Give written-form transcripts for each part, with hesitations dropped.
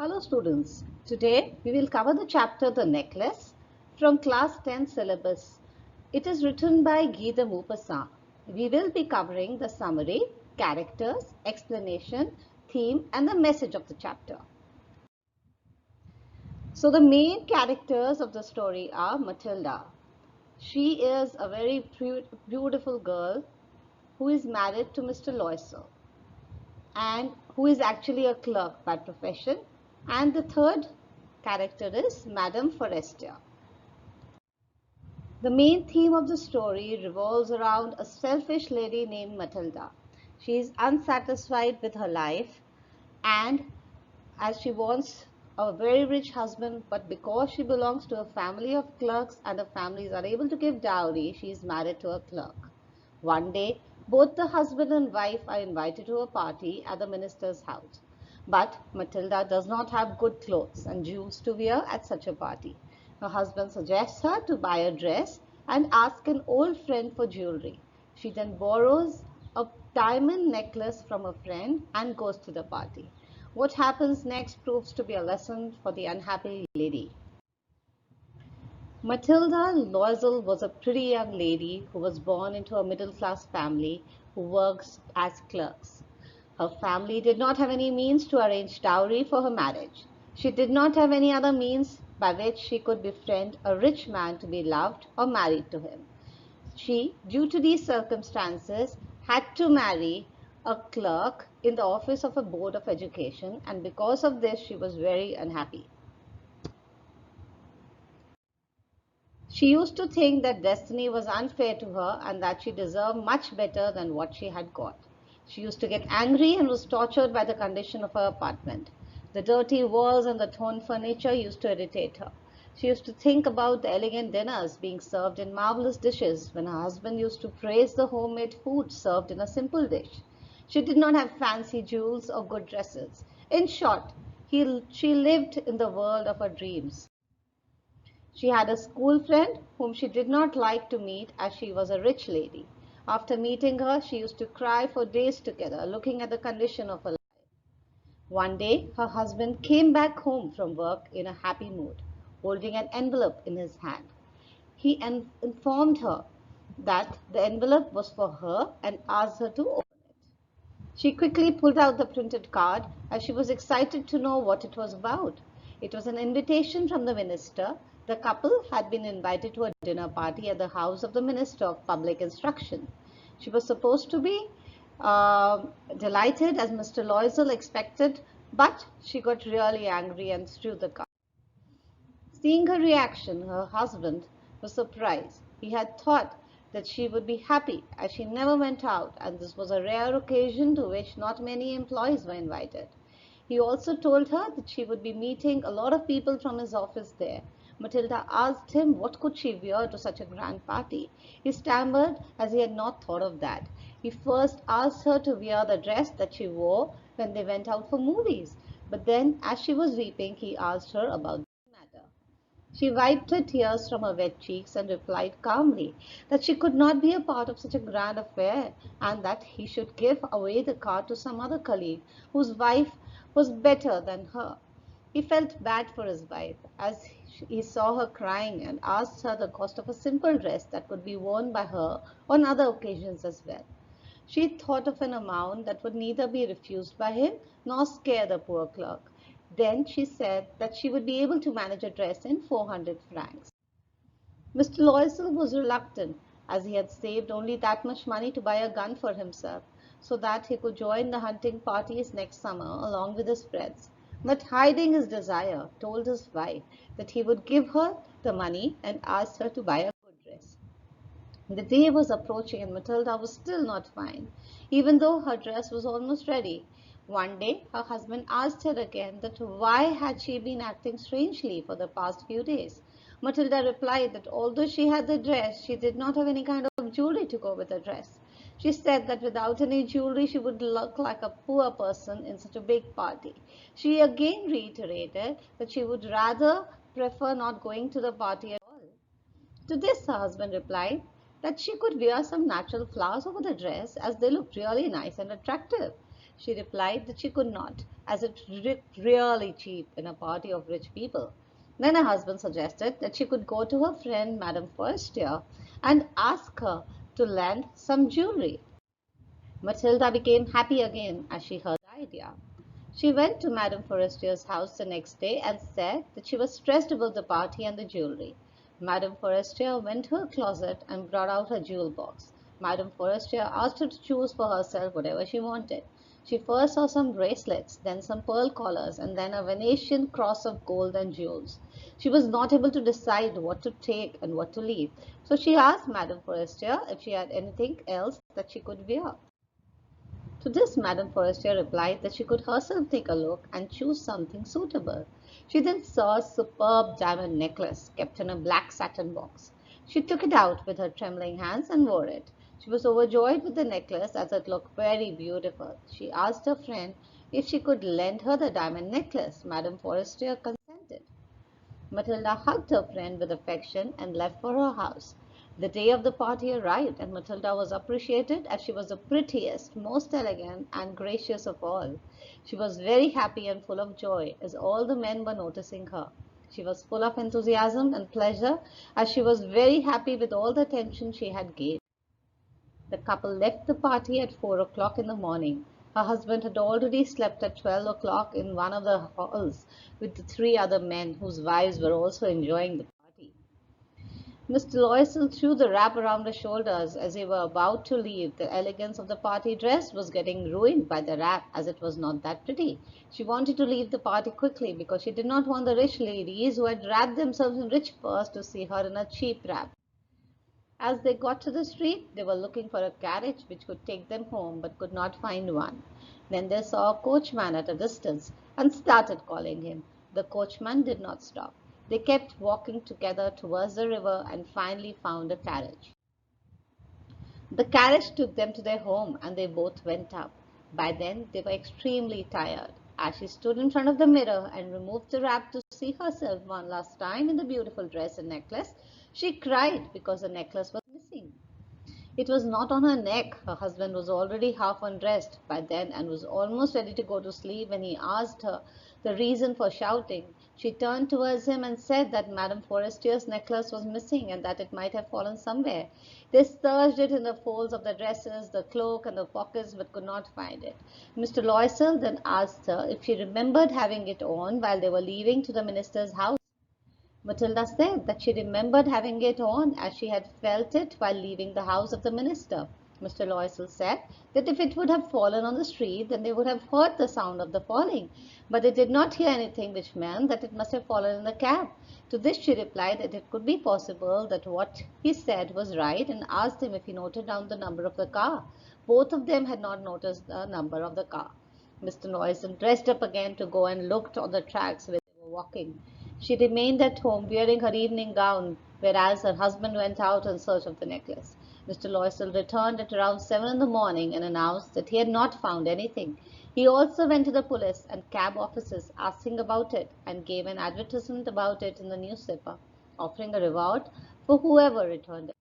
Hello students, today we will cover the chapter The Necklace from class 10 syllabus. It is written by Geeta Mupasa. We will be covering the summary, characters, explanation, theme and the message of the chapter. So the main characters of the story are Matilda. She is a very beautiful girl who is married to Mr. Loisel and who is actually a clerk by profession. And the third character is Madame Forestier. The main theme of the story revolves around a selfish lady named Matilda. She is unsatisfied with her life and as she wants a very rich husband, but because she belongs to a family of clerks and the family is unable to give dowry, she is married to a clerk. One day, both the husband and wife are invited to a party at the minister's house. But Matilda does not have good clothes and jewels to wear at such a party. Her husband suggests her to buy a dress and ask an old friend for jewelry. She then borrows a diamond necklace from a friend and goes to the party. What happens next proves to be a lesson for the unhappy lady. Matilda Loisel was a pretty young lady who was born into a middle-class family who works as clerks. Her family did not have any means to arrange dowry for her marriage. She did not have any other means by which she could befriend a rich man to be loved or married to him. She, due to these circumstances, had to marry a clerk in the office of a board of education, and because of this, she was very unhappy. She used to think that destiny was unfair to her and that she deserved much better than what she had got. She used to get angry and was tortured by the condition of her apartment. The dirty walls and the torn furniture used to irritate her. She used to think about the elegant dinners being served in marvelous dishes when her husband used to praise the homemade food served in a simple dish. She did not have fancy jewels or good dresses. In short, she lived in the world of her dreams. She had a school friend whom she did not like to meet as she was a rich lady. After meeting her, she used to cry for days together, looking at the condition of her life. One day, her husband came back home from work in a happy mood, holding an envelope in his hand. He informed her that the envelope was for her and asked her to open it. She quickly pulled out the printed card as she was excited to know what it was about. It was an invitation from the minister. The couple had been invited to a dinner party at the house of the Minister of Public Instruction. She was supposed to be delighted as Mr. Loisel expected, but she got really angry and threw the card. Seeing her reaction, her husband was surprised. He had thought that she would be happy as she never went out, and this was a rare occasion to which not many employees were invited. He also told her that she would be meeting a lot of people from his office there. Matilda asked him what could she wear to such a grand party. He stammered as he had not thought of that. He first asked her to wear the dress that she wore when they went out for movies. But then, as she was weeping, he asked her about the matter. She wiped her tears from her wet cheeks and replied calmly that she could not be a part of such a grand affair and that he should give away the card to some other colleague whose wife was better than her. He felt bad for his wife as he saw her crying and asked her the cost of a simple dress that could be worn by her on other occasions as well. She thought of an amount that would neither be refused by him nor scare the poor clerk. Then she said that she would be able to manage a dress in 400 francs. Mr. Loisel was reluctant as he had saved only that much money to buy a gun for himself so that he could join the hunting parties next summer along with his friends. But hiding his desire, told his wife that he would give her the money and asked her to buy a good dress. The day was approaching and Matilda was still not fine, even though her dress was almost ready. One day, her husband asked her again that why had she been acting strangely for the past few days. Matilda replied that although she had the dress, she did not have any kind of jewelry to go with the dress. She said that without any jewelry, she would look like a poor person in such a big party. She again reiterated that she would rather prefer not going to the party at all. To this her husband replied that she could wear some natural flowers over the dress as they looked really nice and attractive. She replied that she could not, as it looked really cheap in a party of rich people. Then her husband suggested that she could go to her friend Madame Forestier and ask her to lend some jewelry. Matilda became happy again as she heard the idea. She went to Madame Forestier's house the next day and said that she was stressed about the party and the jewelry. Madame Forestier went to her closet and brought out her jewel box. Madame Forestier asked her to choose for herself whatever she wanted. She first saw some bracelets, then some pearl collars, and then a Venetian cross of gold and jewels. She was not able to decide what to take and what to leave, so she asked Madame Forestier if she had anything else that she could wear. To this Madame Forestier replied that she could herself take a look and choose something suitable. She then saw a superb diamond necklace kept in a black satin box. She took it out with her trembling hands and wore it. She was overjoyed with the necklace as it looked very beautiful. She asked her friend if she could lend her the diamond necklace. Madame Forestier consented. Matilda hugged her friend with affection and left for her house. The day of the party arrived, and Matilda was appreciated as she was the prettiest, most elegant, and gracious of all. She was very happy and full of joy as all the men were noticing her. She was full of enthusiasm and pleasure as she was very happy with all the attention she had gained. The couple left the party at 4 o'clock in the morning. Her husband had already slept at 12 o'clock in one of the halls with the three other men whose wives were also enjoying the party. Mr. Loisel threw the wrap around her shoulders as they were about to leave. The elegance of the party dress was getting ruined by the wrap, as it was not that pretty. She wanted to leave the party quickly because she did not want the rich ladies who had wrapped themselves in rich furs to see her in a cheap wrap. As they got to the street, they were looking for a carriage which could take them home, but could not find one. Then they saw a coachman at a distance and started calling him. The coachman did not stop. They kept walking together towards the river and finally found a carriage. The carriage took them to their home and they both went up. By then they were extremely tired. As she stood in front of the mirror and removed the wrap to see herself one last time in the beautiful dress and necklace, she cried because the necklace was missing. It was not on her neck. Her husband was already half undressed by then and was almost ready to go to sleep when he asked her the reason for shouting. She turned towards him and said that Madame Forestier's necklace was missing and that it might have fallen somewhere. They searched it in the folds of the dresses, the cloak, and the pockets, but could not find it. Mr. Loisel then asked her if she remembered having it on while they were leaving to the minister's house. Matilda said that she remembered having it on as she had felt it while leaving the house of the minister. Mr. Loisel said that if it would have fallen on the street, then they would have heard the sound of the falling, but they did not hear anything, which meant that it must have fallen in the cab. To this she replied that it could be possible that what he said was right, and asked him if he noted down the number of the car. Both of them had not noticed the number of the car. Mr. Loisel dressed up again to go and looked on the tracks where they were walking. She remained at home wearing her evening gown, whereas her husband went out in search of the necklace. Mr. Loisel returned at around 7 in the morning and announced that he had not found anything. He also went to the police and cab offices asking about it and gave an advertisement about it in the newspaper, offering a reward for whoever returned it.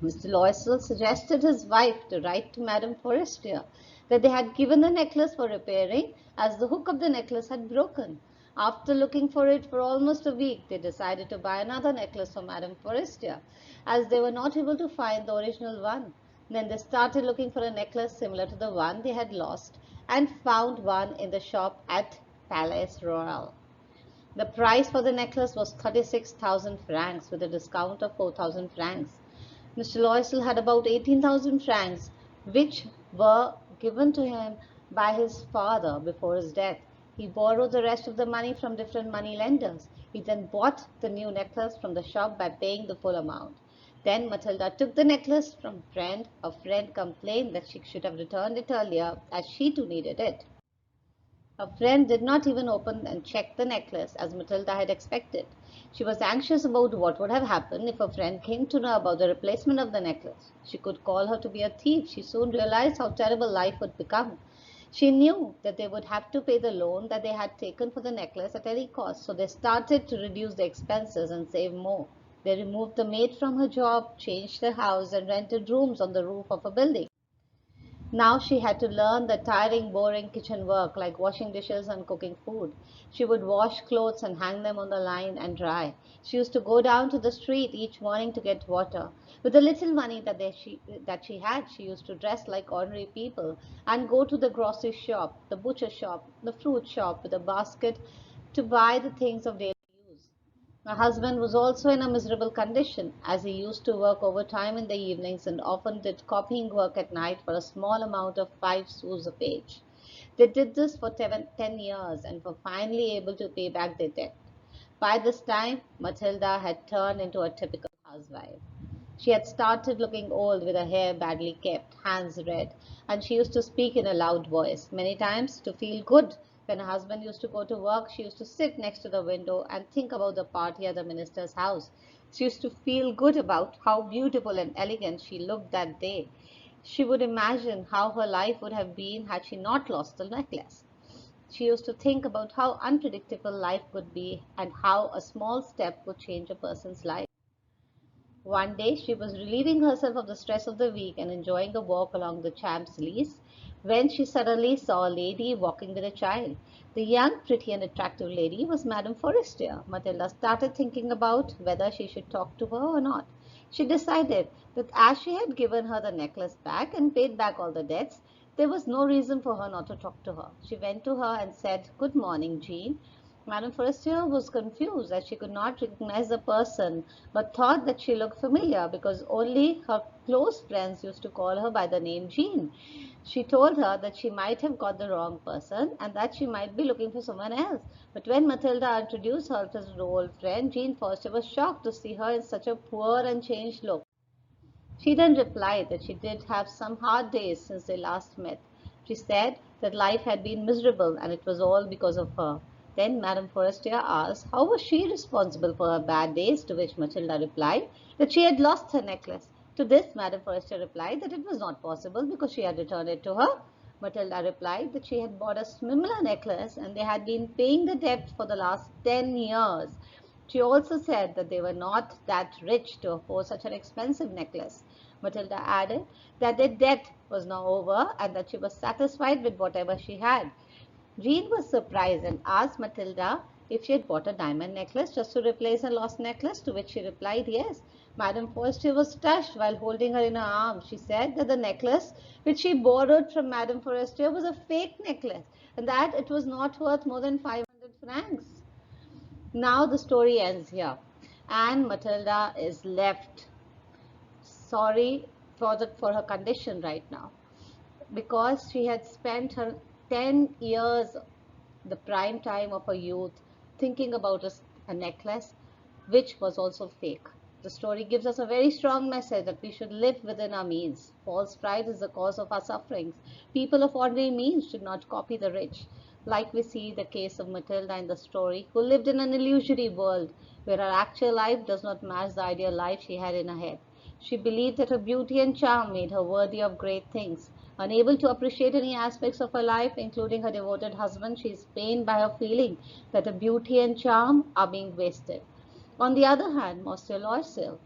Mr. Loisel suggested his wife to write to Madame Forestier that they had given the necklace for repairing as the hook of the necklace had broken. After looking for it for almost a week, they decided to buy another necklace for Madame Forestier, as they were not able to find the original one. Then they started looking for a necklace similar to the one they had lost and found one in the shop at Palais Royal. The price for the necklace was 36,000 francs with a discount of 4,000 francs. Mr. Loisel had about 18,000 francs, which were given to him by his father before his death. He borrowed the rest of the money from different money lenders. He then bought the new necklace from the shop by paying the full amount. Then Matilda took the necklace from a friend. A friend complained that she should have returned it earlier as she too needed it. Her friend did not even open and check the necklace as Matilda had expected. She was anxious about what would have happened if her friend came to know about the replacement of the necklace. She could call her to be a thief. She soon realized how terrible life would become. She knew that they would have to pay the loan that they had taken for the necklace at any cost, so they started to reduce the expenses and save more. They removed the maid from her job, changed their house, and rented rooms on the roof of a building. Now she had to learn the tiring, boring kitchen work like washing dishes and cooking food. She would wash clothes and hang them on the line and dry. She used to go down to the street each morning to get water. With the little money that she had, she used to dress like ordinary people and go to the grocery shop, the butcher shop, the fruit shop with a basket to buy the things of daily use. My husband was also in a miserable condition, as he used to work overtime in the evenings and often did copying work at night for a small amount of 5 sous a page. They did this for 10 years and were finally able to pay back their debt. By this time, Matilda had turned into a typical housewife. She had started looking old with her hair badly kept, hands red, and she used to speak in a loud voice. Many times, to feel good, when her husband used to go to work, she used to sit next to the window and think about the party at the minister's house. She used to feel good about how beautiful and elegant she looked that day. She would imagine how her life would have been had she not lost the necklace. She used to think about how unpredictable life could be and how a small step would change a person's life. One day she was relieving herself of the stress of the week and enjoying a walk along the Champs-Élysées when she suddenly saw a lady walking with a child. The young, pretty, and attractive lady was Madame Forestier. Matilda started thinking about whether she should talk to her or not. She decided that as she had given her the necklace back and paid back all the debts, there was no reason for her not to talk to her. She went to her and said, "Good morning, Jean." Madame Forestier was confused as she could not recognize the person, but thought that she looked familiar because only her close friends used to call her by the name Jean. She told her that she might have got the wrong person and that she might be looking for someone else. But when Matilda introduced her to her old friend, Jean Forestier was shocked to see her in such a poor and changed look. She then replied that she did have some hard days since they last met. She said that life had been miserable and it was all because of her. Then Madame Forestier asked how was she responsible for her bad days, to which Matilda replied that she had lost her necklace. To this Madame Forestier replied that it was not possible because she had returned it to her. Matilda replied that she had bought a similar necklace and they had been paying the debt for the last 10 years. She also said that they were not that rich to afford such an expensive necklace. Matilda added that their debt was now over and that she was satisfied with whatever she had. Jean was surprised and asked Matilda if she had bought a diamond necklace just to replace her lost necklace, to which she replied yes. Madame Forestier was touched while holding her in her arms. She said that the necklace which she borrowed from Madame Forestier was a fake necklace and that it was not worth more than 500 francs. Now the story ends here, and Matilda is left sorry for her condition right now because she had spent her 10 years, the prime time of her youth, thinking about a necklace which was also fake. The story gives us a very strong message that we should live within our means. False pride is the cause of our sufferings. People of ordinary means should not copy the rich, like we see the case of Matilda in the story, who lived in an illusory world where her actual life does not match the ideal life she had in her head. She believed that her beauty and charm made her worthy of great things. Unable to appreciate any aspects of her life, including her devoted husband, she is pained by her feeling that her beauty and charm are being wasted. On the other hand, Monsieur Loisel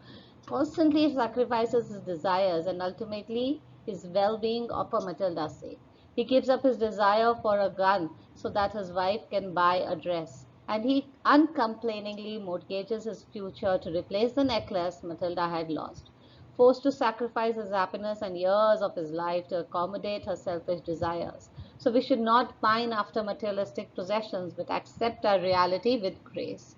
constantly sacrifices his desires and ultimately his well-being for Matilda's sake. He gives up his desire for a gun so that his wife can buy a dress, and he uncomplainingly mortgages his future to replace the necklace Matilda had lost. Forced to sacrifice his happiness and years of his life to accommodate her selfish desires. So we should not pine after materialistic possessions, but accept our reality with grace.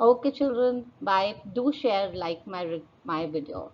Okay, children, bye. Do share, like my video.